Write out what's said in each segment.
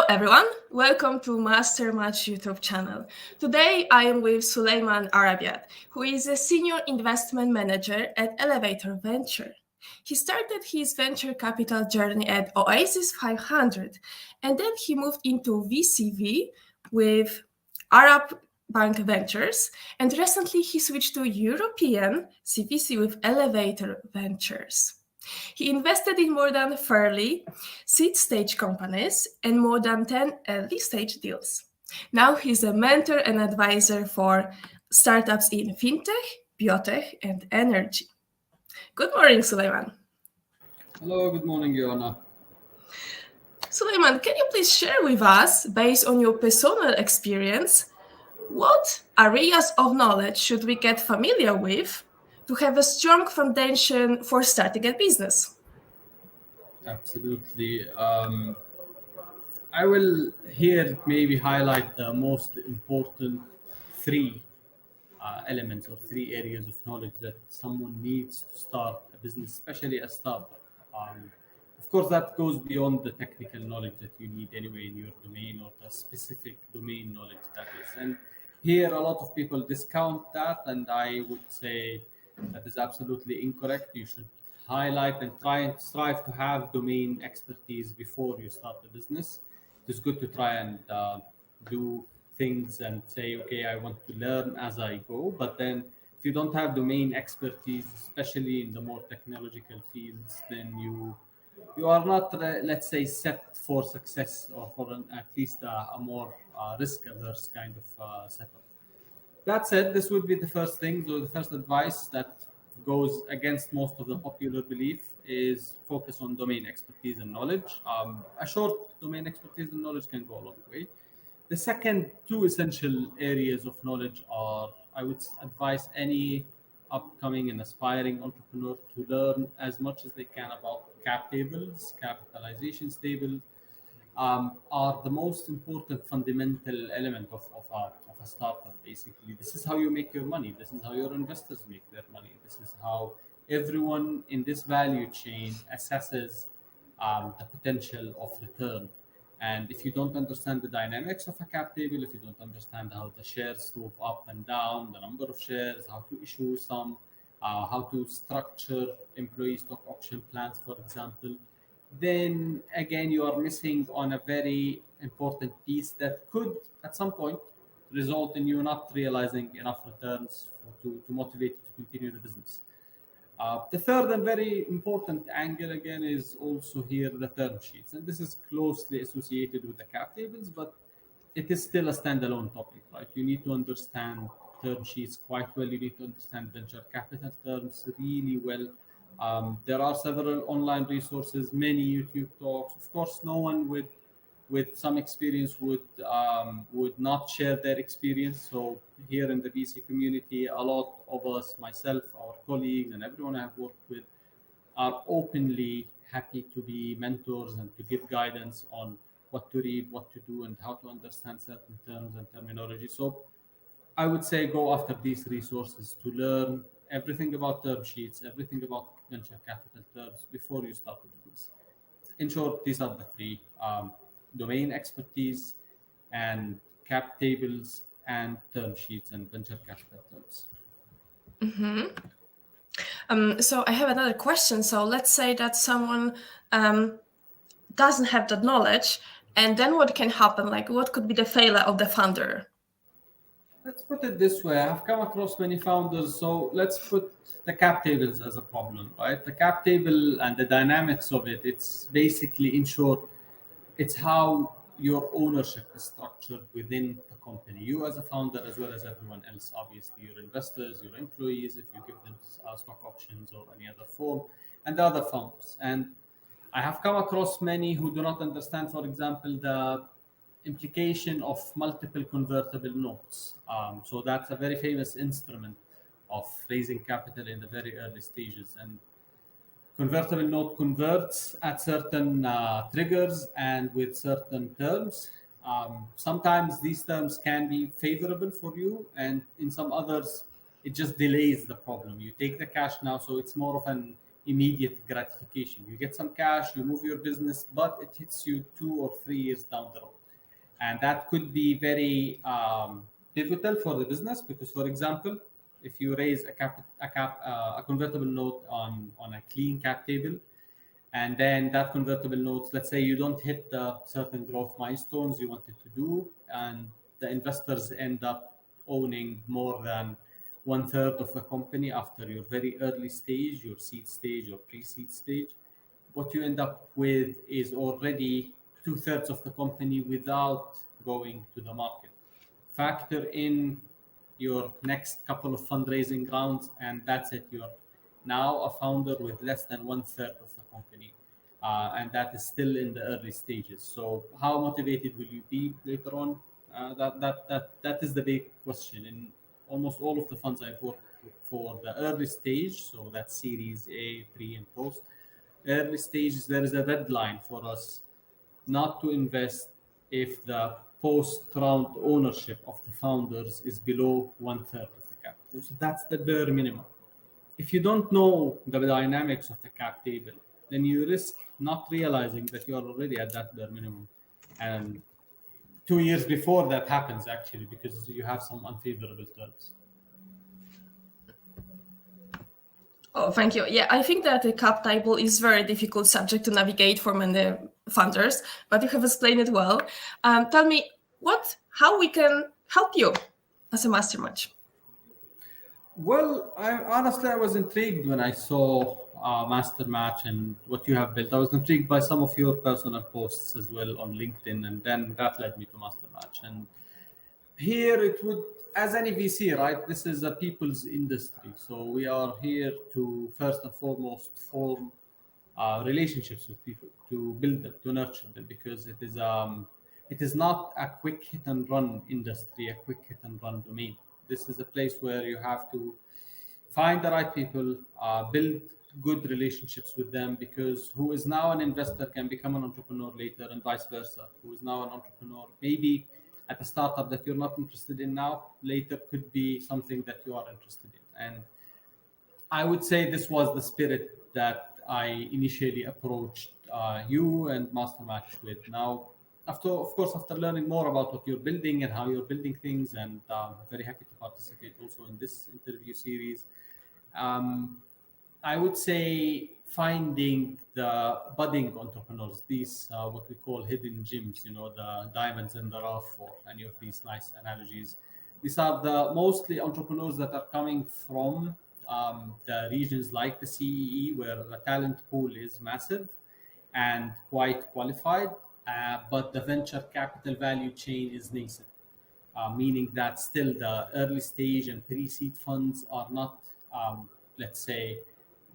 everyone, welcome to Master Match YouTube channel. Today I am with Sulaiman Arabiat, who is a senior investment manager at Elevator Venture. He started his venture capital journey at Oasis 500 and then he moved into VCV with Arab Bank Ventures, and recently he switched to European CVC with Elevator Ventures. He invested in more than 30 seed stage companies and more than 10 early stage deals. Now he's a mentor and advisor for startups in fintech, biotech, and energy. Good morning, Sulaiman. Hello, good morning, Joanna. Sulaiman, can you please share with us, based on your personal experience, what areas of knowledge should we get familiar with to have a strong foundation for starting a business? Absolutely. I will here maybe highlight the most important three elements or three areas of knowledge that someone needs to start a business, especially a startup. Um, of course, that goes beyond the technical knowledge that you need anyway in your domain or the specific domain knowledge that is. And here, a lot of people discount that, and I would say that is absolutely incorrect. You should highlight and try and strive to have domain expertise before you start the business. It's good to try and do things and say, okay, I want to learn as I go. But then if you don't have domain expertise, especially in the more technological fields, then you are not, let's say, set for success or for at least a more risk averse kind of setup. That said, this would be the first thing. So the first advice that goes against most of the popular belief is focus on domain expertise and knowledge. A short domain expertise and knowledge can go a long way. The second two essential areas of knowledge are, I would advise any upcoming and aspiring entrepreneur to learn as much as they can about cap tables, capitalization tables, are the most important fundamental element of a startup. Basically, this is how you make your money. This is how your investors make their money. This is how everyone in this value chain assesses the potential of return. And if you don't understand the dynamics of a cap table, if you don't understand how the shares move up and down, the number of shares, how to issue some, how to structure employee stock option plans, for example, then again you are missing on a very important piece that could at some point result in you not realizing enough returns to motivate you to continue the business. The third and very important angle again is also here the term sheets, and this is closely associated with the cap tables, but it is still a standalone topic, right? You need to understand term sheets quite well. You need to understand venture capital terms really well. There are several online resources, many YouTube talks. Of course, no one with some experience would not share their experience. So here in the VC community, a lot of us, myself, our colleagues, and everyone I have worked with, are openly happy to be mentors and to give guidance on what to read, what to do, and how to understand certain terms and terminology. So I would say go after these resources to learn everything about term sheets, everything about venture capital terms before you start the business. In short, these are the three: domain expertise and cap tables and term sheets and venture capital terms. So I have another question. So let's say that someone doesn't have that knowledge, and then what can happen? Like, what could be the failure of the founder? Let's put it this way. I've come across many founders. So let's put the cap tables as a problem, right? The cap table and the dynamics of it, it's basically, in short, it's how your ownership is structured within the company. You as a founder, as well as everyone else, obviously your investors, your employees, if you give them stock options or any other form, and the other founders. And I have come across many who do not understand, for example, the implication of multiple convertible notes. So that's a very famous instrument of raising capital in the very early stages. And convertible note converts at certain triggers and with certain terms. Sometimes these terms can be favorable for you, and in some others, it just delays the problem. You take the cash now, so it's more of an immediate gratification. You get some cash, you move your business, but it hits you 2 or 3 years down the road. and that could be very pivotal for the business. Because, for example, if you raise a convertible note on a clean cap table, and then that convertible notes, let's say you don't hit the certain growth milestones you wanted to do, and the investors end up owning more than 1/3 of the company after your very early stage, your seed stage or pre-seed stage, what you end up with is already 2/3 of the company without going to the market. Factor in your next couple of fundraising rounds, and that's it. You're now a founder with less than 1/3 of the company, and that is still in the early stages. So, how motivated will you be later on? That is the big question. In almost all of the funds I've worked for the early stage, so that's Series A, pre, and post. Early stages, there is a red line for us not to invest if the post-round ownership of the founders is below 1/3 of the capital. So that's the bare minimum. If you don't know the dynamics of the cap table, then you risk not realizing that you are already at that bare minimum. And 2 years before that happens, actually, because you have some unfavorable terms. Oh, thank you. Yeah, I think that the cap table is very difficult subject to navigate for many funders, but you have explained it well. Tell me how we can help you as a master match. Well, honestly, I was intrigued when I saw Master Match and what you have built. I was intrigued by some of your personal posts as well on LinkedIn, and then that led me to Master Match. And here it would, as any VC, right? This is a people's industry. So we are here to first and foremost form relationships with people, to build them, to nurture them, because it is not a quick hit and run industry, a quick hit and run domain. This is a place where you have to find the right people, build good relationships with them, because who is now an investor can become an entrepreneur later, and vice versa. Who is now an entrepreneur, maybe at a startup that you're not interested in now, later could be something that you are interested in. And I would say this was the spirit that I initially approached you and Master Match with. Now, after learning more about what you're building and how you're building things, and I'm very happy to participate also in this interview series. I would say finding the budding entrepreneurs, these what we call hidden gems, the diamonds in the rough, or any of these nice analogies. These are the mostly entrepreneurs that are coming from the regions like the CEE, where the talent pool is massive and quite qualified, but the venture capital value chain is nascent, meaning that still the early stage and pre-seed funds are not, let's say,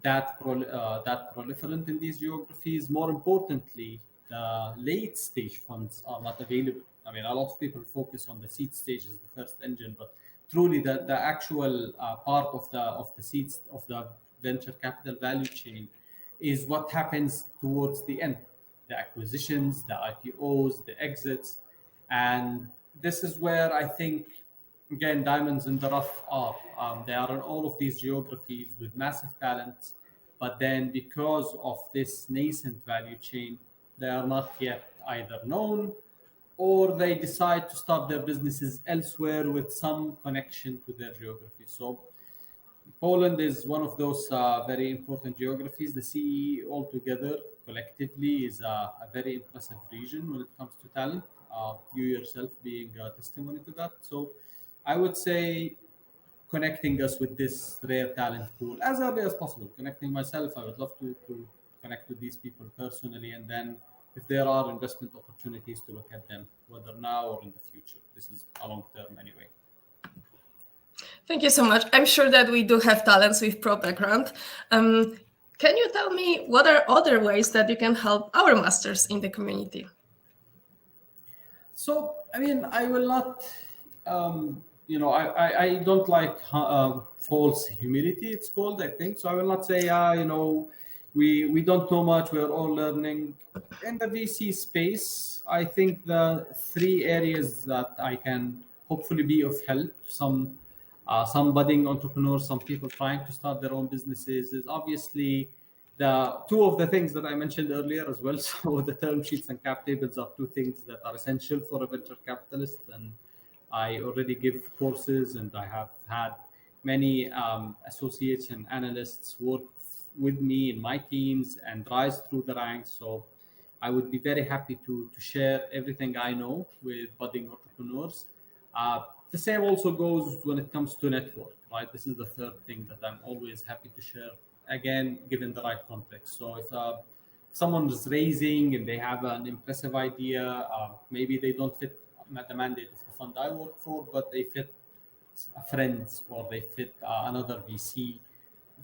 that proliferant in these geographies. More importantly, the late stage funds are not available. I mean, a lot of people focus on the seed stage as the first engine, but truly the actual part of the seeds of the venture capital value chain is what happens towards the end, the acquisitions, the IPOs, the exits. And this is where I think, again, diamonds in the rough are. They are in all of these geographies with massive talents, but then because of this nascent value chain, they are not yet either known, or they decide to start their businesses elsewhere with some connection to their geography. So Poland is one of those very important geographies. The CEE altogether, collectively, is a very impressive region when it comes to talent. You yourself being a testimony to that. So I would say connecting us with this rare talent pool as early as possible. Connecting myself, I would love to connect with these people personally, and then if there are investment opportunities, to look at them, whether now or in the future. This is a long term anyway. Thank you so much. I'm sure that we do have talents with pro background. Can you tell me what are other ways that you can help our masters in the community? So, I mean, I will not, I don't like false humility, it's called, I think. So I will not say, we don't know much, we're all learning. In the VC space, I think the three areas that I can hopefully be of help to some budding entrepreneurs, some people trying to start their own businesses, is obviously The two of the things that I mentioned earlier as well. So the term sheets and cap tables are two things that are essential for a venture capitalist, and I already give courses, and I have had many associates and analysts work with me in my teams and rise through the ranks. So I would be very happy to share everything I know with budding entrepreneurs. The same also goes when it comes to network, right? This is the third thing that I'm always happy to share, again, given the right context. So if someone is raising and they have an impressive idea, maybe they don't fit the mandate of the fund I work for, but they fit friends or they fit another VC.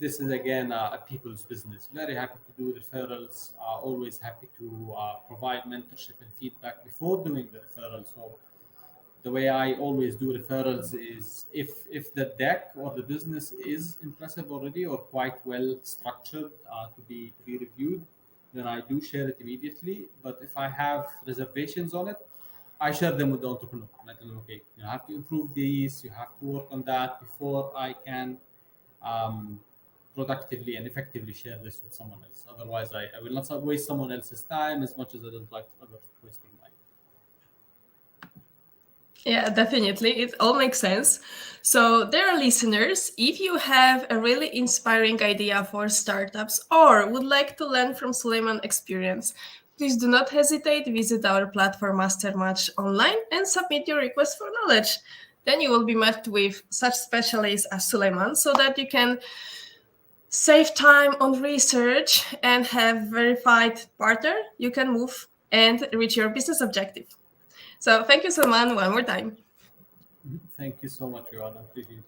This is again a people's business. Very happy to do referrals. Always happy to provide mentorship and feedback before doing the referral. So the way I always do referrals is if the deck or the business is impressive already or quite well structured to be reviewed, then I do share it immediately. But if I have reservations on it, I share them with the entrepreneur. And I tell them, okay, you have to improve these, you have to work on that before I can um, productively and effectively share this with someone else. Otherwise, I will not waste someone else's time as much as I don't like others wasting mine. Yeah, definitely. It all makes sense. So, dear listeners, if you have a really inspiring idea for startups or would like to learn from Suleiman's experience, please do not hesitate. Visit our platform Mastermatch online and submit your request for knowledge. Then you will be met with such specialists as Suleiman so that you can save time on research and have verified partner. You can move and reach your business objective. So thank you, Salman, one more time. Thank you so much, Joanna. Appreciate it.